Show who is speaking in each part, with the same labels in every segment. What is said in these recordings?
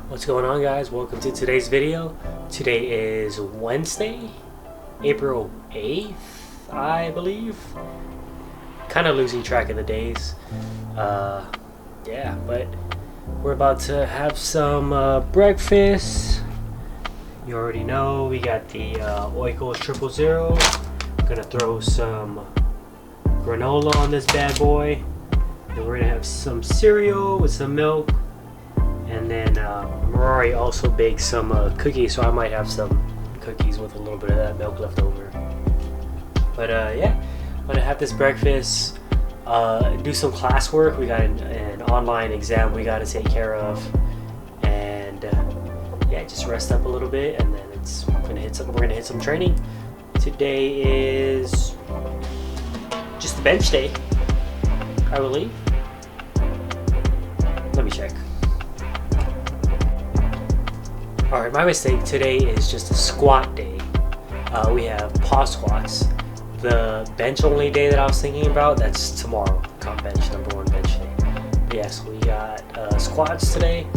Speaker 1: What's going on, guys? Welcome to today's video. Today is Wednesday, April 8th, I believe. Kind of losing track of the days. Yeah, but we're about to have some breakfast. You already know we got the Oikos 000. Gonna throw some granola on this bad boy. Then we're gonna have some cereal with some milk. And then Rory also baked some cookies, so I might have some cookies with a little bit of that milk left over. But yeah, I'm gonna have this breakfast, do some classwork. We got an online exam we gotta take care of, and yeah, just rest up a little bit, and then we're gonna hit some training. Today is just the bench day, I believe. Let me check. Alright, my mistake. Today is just a squat day. We have pause squats. The bench only day that I was thinking about, that's tomorrow. Comp bench, #1 bench day. But yeah, so we got squats today.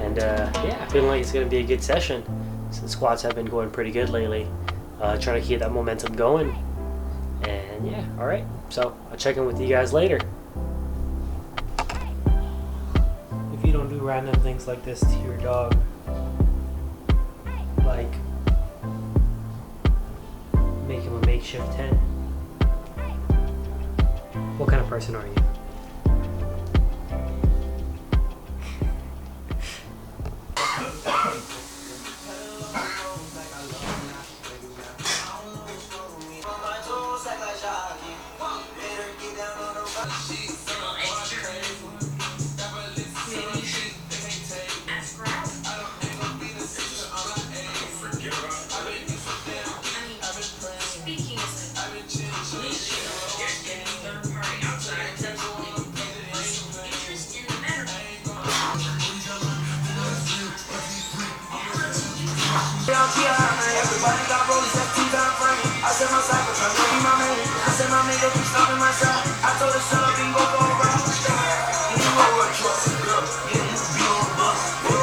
Speaker 1: And yeah, feeling like it's going to be a good session. Since squats have been going pretty good lately. Trying to keep that momentum going. And yeah, alright. So I'll check in with you guys later. If you don't do random things like this to your dog, like make him a makeshift tent, what kind of person are you?
Speaker 2: Everybody got rollies, that's two down frame. I said my cycle, trying to be my man. I said my nigga keep stopping my side. I told her shut up and go for a ride. You know a truck, girl. Yeah, you be on the bus. Woo,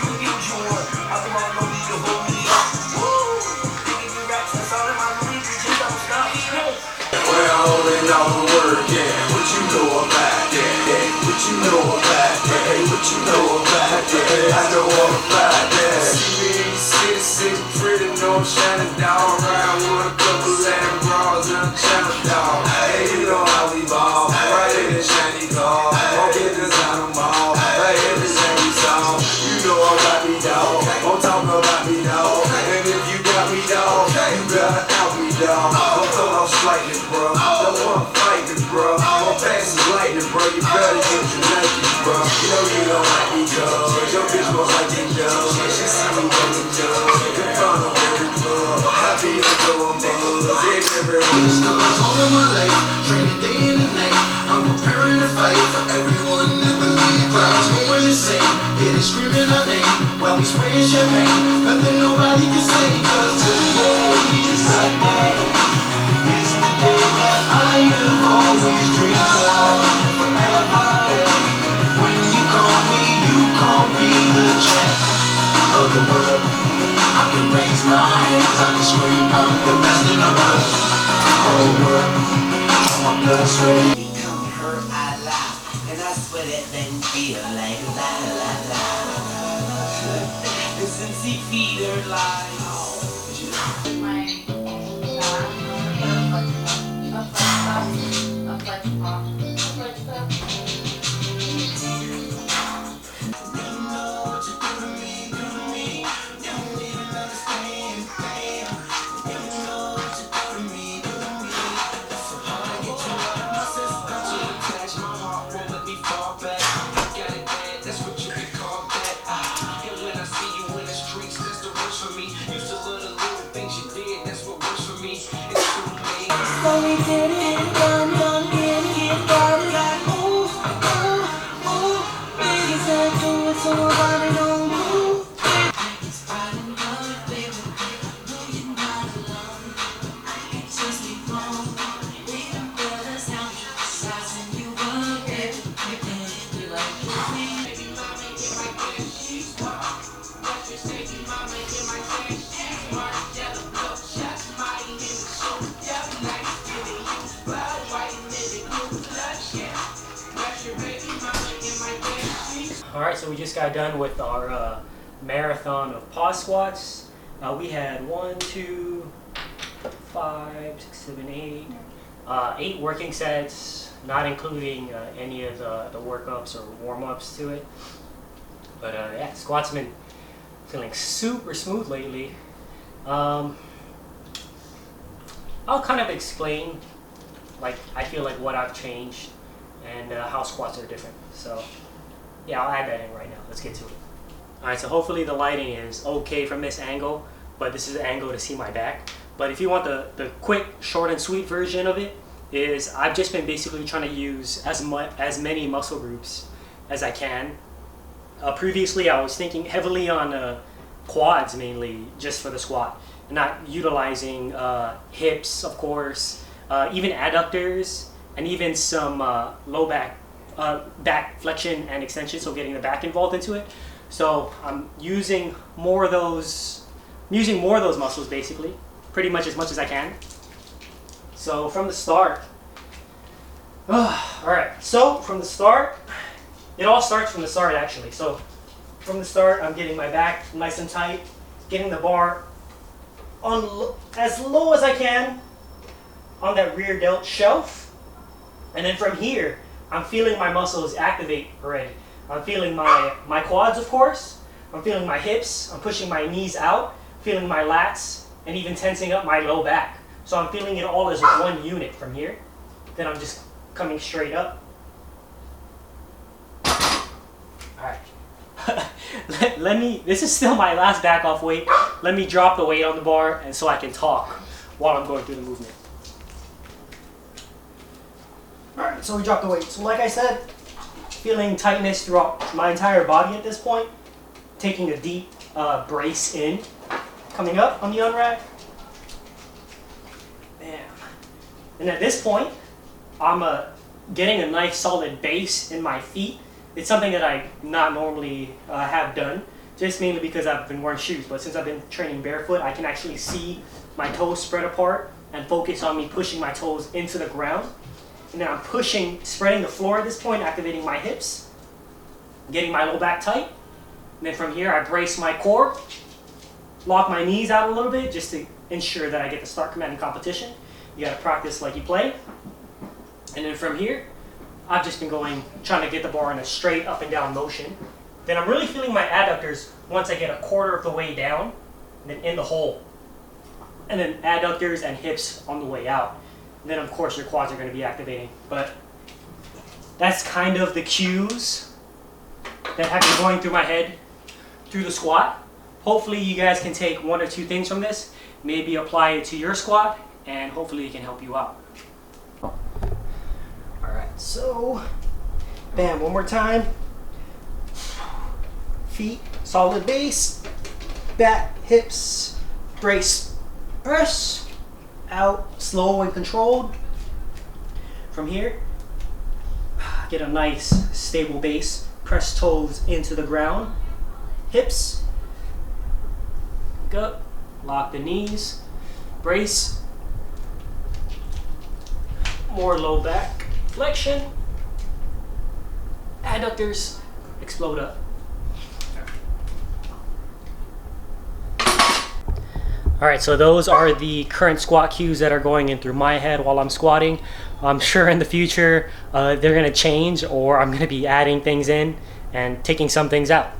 Speaker 2: you can get what you want. I come on, no need to hold me up. Woo, they give me raps, that's all in my money. Just don't stop.
Speaker 3: We're holding all the work, yeah. What you know about that? Yeah. What you know about that? Hey, what you know about that? I know all about that. Sick, pretty, no shining dog. Ride with a couple Latin bras and a channel dog. Hey, you know how we ball. Right in the shiny car. Won't get this out of mall. Right in the shiny song. You know about me, dog. Don't talk about me, dog. And if you got me, dog, you gotta out me, dog. Don't throw off slightly, bro. Don't wanna fight me, bro. Don't pass is lightning, bro. You better get your Nike, bro. You know you don't like me, dog. Your bitch won't like me, dog. She see me getting dog.
Speaker 4: All of my life, training day and night. I'm preparing to fight for everyone that believes. Crowds going insane, hitting screaming our name while we spraying champagne. Nothing nobody can say, 'cause today is that day. It's the day that I have always dreamed of. Forever. When you call me the champ of the world. I can raise my hands, I can scream, I'm the best in the world. Whole world, my blood sweat.
Speaker 2: Become her, I lie. And I swear that then feel like la la la. And since he feed her lies. So we did it, done, get like, ooh, ooh, ooh. Baby said do it, so nobody don't move. It's Friday night, baby. No, you're not alone. I can just be wrong. Leaving brothers out, sizing you up, baby. You can't be like me. Baby, mommy, get right there.
Speaker 1: Alright, so we just got done with our marathon of pause squats. We had 1, 2, 5, 6, 7, 8, 8 working sets, not including any of the workups or warm-ups to it. But yeah, squats have been feeling super smooth lately. I'll kind of explain, like, I feel like what I've changed and how squats are different. So yeah, I'll add that in right now. Let's get to it. Alright, so hopefully the lighting is okay from this angle, but this is an angle to see my back. But if you want the quick, short and sweet version of it, is I've just been basically trying to use as many muscle groups as I can. Previously I was thinking heavily on quads mainly, just for the squat, not utilizing hips, of course, even adductors, and even some low back flexion and extension, so getting the back involved into it. So I'm using more of those muscles basically, pretty much as I can. So from the start, alright, so from the start, it all starts from the start actually. So from the start, I'm getting my back nice and tight, getting the bar on as low as I can on that rear delt shelf. And then from here, I'm feeling my muscles activate already. I'm feeling my quads, of course. I'm feeling my hips. I'm pushing my knees out, feeling my lats, and even tensing up my low back. So I'm feeling it all as one unit from here. Then I'm just coming straight up. Alright. This is still my last back off weight. Let me drop the weight on the bar and so I can talk while I'm going through the movement. Alright, so we dropped the weight. So like I said, feeling tightness throughout my entire body at this point. Taking a deep brace in. Coming up on the unrack. Bam. And at this point, I'm getting a nice solid base in my feet. It's something that I not normally have done, just mainly because I've been wearing shoes. But since I've been training barefoot, I can actually see my toes spread apart and focus on me pushing my toes into the ground. And then I'm spreading the floor at this point, activating my hips, getting my low back tight. And then from here, I brace my core, lock my knees out a little bit just to ensure that I get the start commanding competition. You gotta practice like you play. And then from here, I've just been trying to get the bar in a straight up and down motion. Then I'm really feeling my adductors once I get a quarter of the way down, and then in the hole. And then adductors and hips on the way out. And then of course your quads are going to be activating. But that's kind of the cues that have been going through my head through the squat. Hopefully you guys can take 1 or 2 things from this, maybe apply it to your squat, and hopefully it can help you out. Alright, so bam, one more time. Feet, solid base, back, hips, brace, press, out, slow and controlled. From here, get a nice stable base, press toes into the ground, hips, up, lock the knees, brace, more low back flexion, adductors, explode up. Alright, so those are the current squat cues that are going in through my head while I'm squatting. I'm sure in the future they're going to change, or I'm going to be adding things in and taking some things out.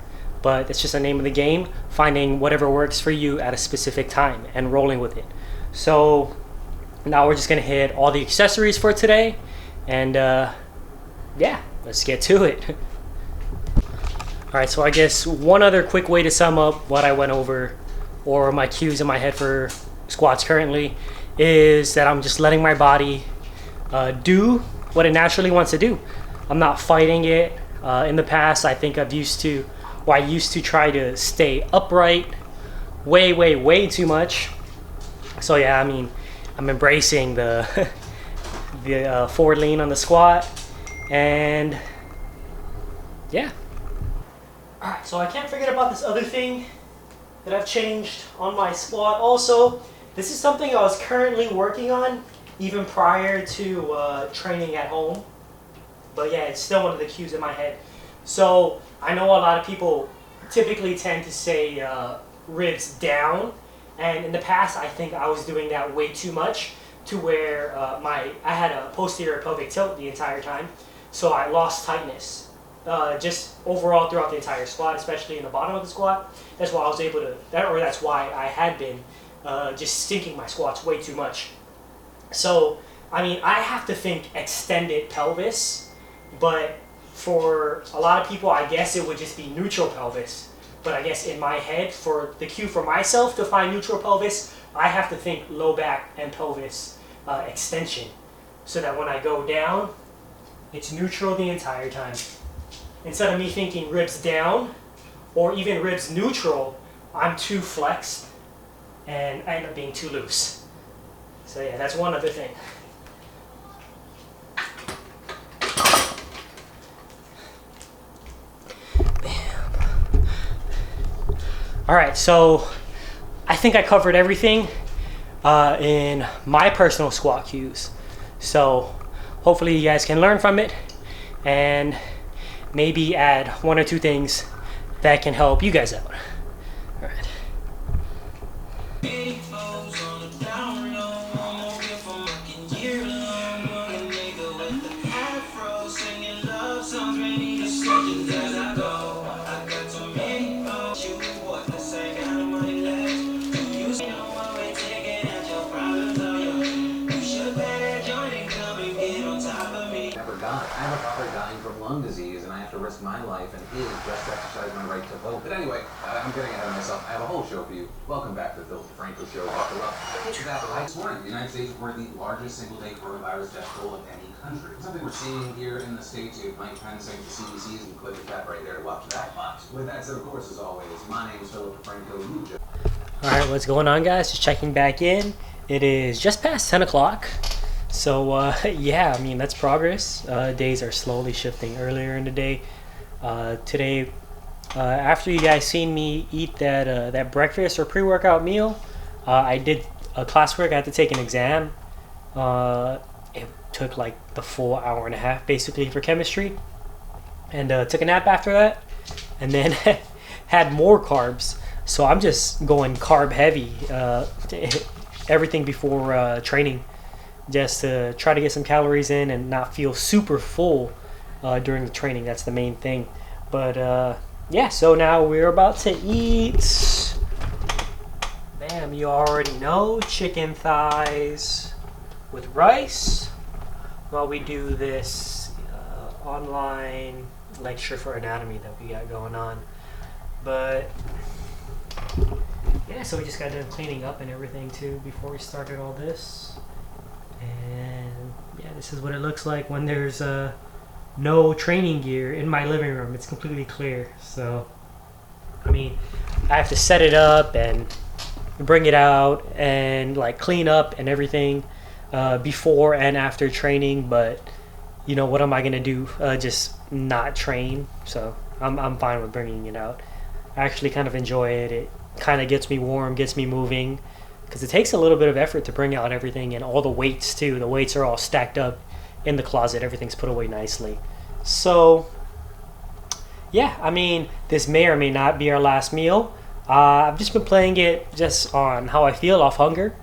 Speaker 1: But that's just the name of the game, finding whatever works for you at a specific time and rolling with it. So now we're just going to hit all the accessories for today, and yeah, let's get to it. Alright, so I guess one other quick way to sum up what I went over, or my cues in my head for squats currently, is that I'm just letting my body do what it naturally wants to do. I'm not fighting it. In the past, I think I used to try to stay upright way too much. So yeah, I mean, I'm embracing the forward lean on the squat, and yeah. Alright, so I can't forget about this other thing that I've changed on my squat also. This is something I was currently working on even prior to training at home. But yeah, it's still one of the cues in my head. So I know a lot of people typically tend to say ribs down, and in the past I think I was doing that way too much to where I had a posterior pelvic tilt the entire time, so I lost tightness just overall throughout the entire squat, especially in the bottom of the squat. That's why I was able to, that's why I had been just sinking my squats way too much. So I mean, I have to think extended pelvis, but for a lot of people, I guess it would just be neutral pelvis. But I guess in my head, for the cue for myself to find neutral pelvis, I have to think low back and pelvis extension, so that when I go down, it's neutral the entire time. Instead of me thinking ribs down, or even ribs neutral, I'm too flexed, and I end up being too loose. So yeah, that's one other thing. Alright, so I think I covered everything in my personal squat cues. So hopefully you guys can learn from it and maybe add 1 or 2 things that can help you guys out. Alright.
Speaker 5: I have a father dying from lung disease, and I have to risk my life and his just to exercise my right to vote. But anyway, I'm getting ahead of myself. I have a whole show for you. Welcome back to the Phil DeFranco Show. Buckle up. It's that this morning. The United States were the largest single-day coronavirus death toll of any country. Something we're seeing here in the States. You might find saying the CDC's and click the tap right there to watch that. But with that said, of course, as always, my name is Phil DeFranco.
Speaker 1: Alright, what's going on, guys? Just checking back in. It is just past 10 o'clock. So yeah, I mean, that's progress. Days are slowly shifting earlier in the day. Today, after you guys seen me eat that breakfast or pre-workout meal, I did a classwork. I had to take an exam. It took like the full hour and a half basically for chemistry, and took a nap after that, and then had more carbs. So I'm just going carb heavy, everything before training, just to try to get some calories in and not feel super full during the training. That's the main thing. But yeah, so now we're about to eat. Bam, you already know, chicken thighs with rice while we do this online lecture for anatomy that we got going on. But yeah, so we just got done cleaning up and everything too before we started all this. And yeah, this is what it looks like when there's no training gear in my living room. It's completely clear. So I mean, I have to set it up and bring it out and like clean up and everything before and after training. But you know, what am I gonna do? Just not train? So I'm fine with bringing it out. I actually kind of enjoy it. It kind of gets me warm, gets me moving, because it takes a little bit of effort to bring out everything, and all the weights too. The weights are all stacked up in the closet. Everything's put away nicely. So yeah, I mean, this may or may not be our last meal. I've just been playing it just on how I feel, off hunger.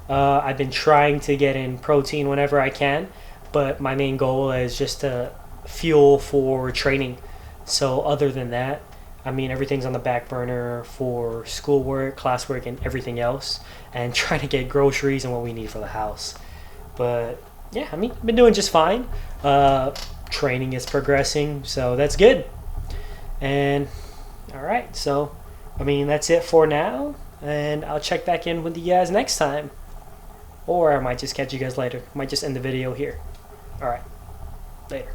Speaker 1: I've been trying to get in protein whenever I can, but my main goal is just to fuel for training. So other than that, I mean, everything's on the back burner for schoolwork, classwork, and everything else, and trying to get groceries and what we need for the house. But yeah, I mean, I've been doing just fine. Training is progressing, so that's good. And all right, so I mean, that's it for now, and I'll check back in with you guys next time, or I might just catch you guys later. I might just end the video here. All right, later.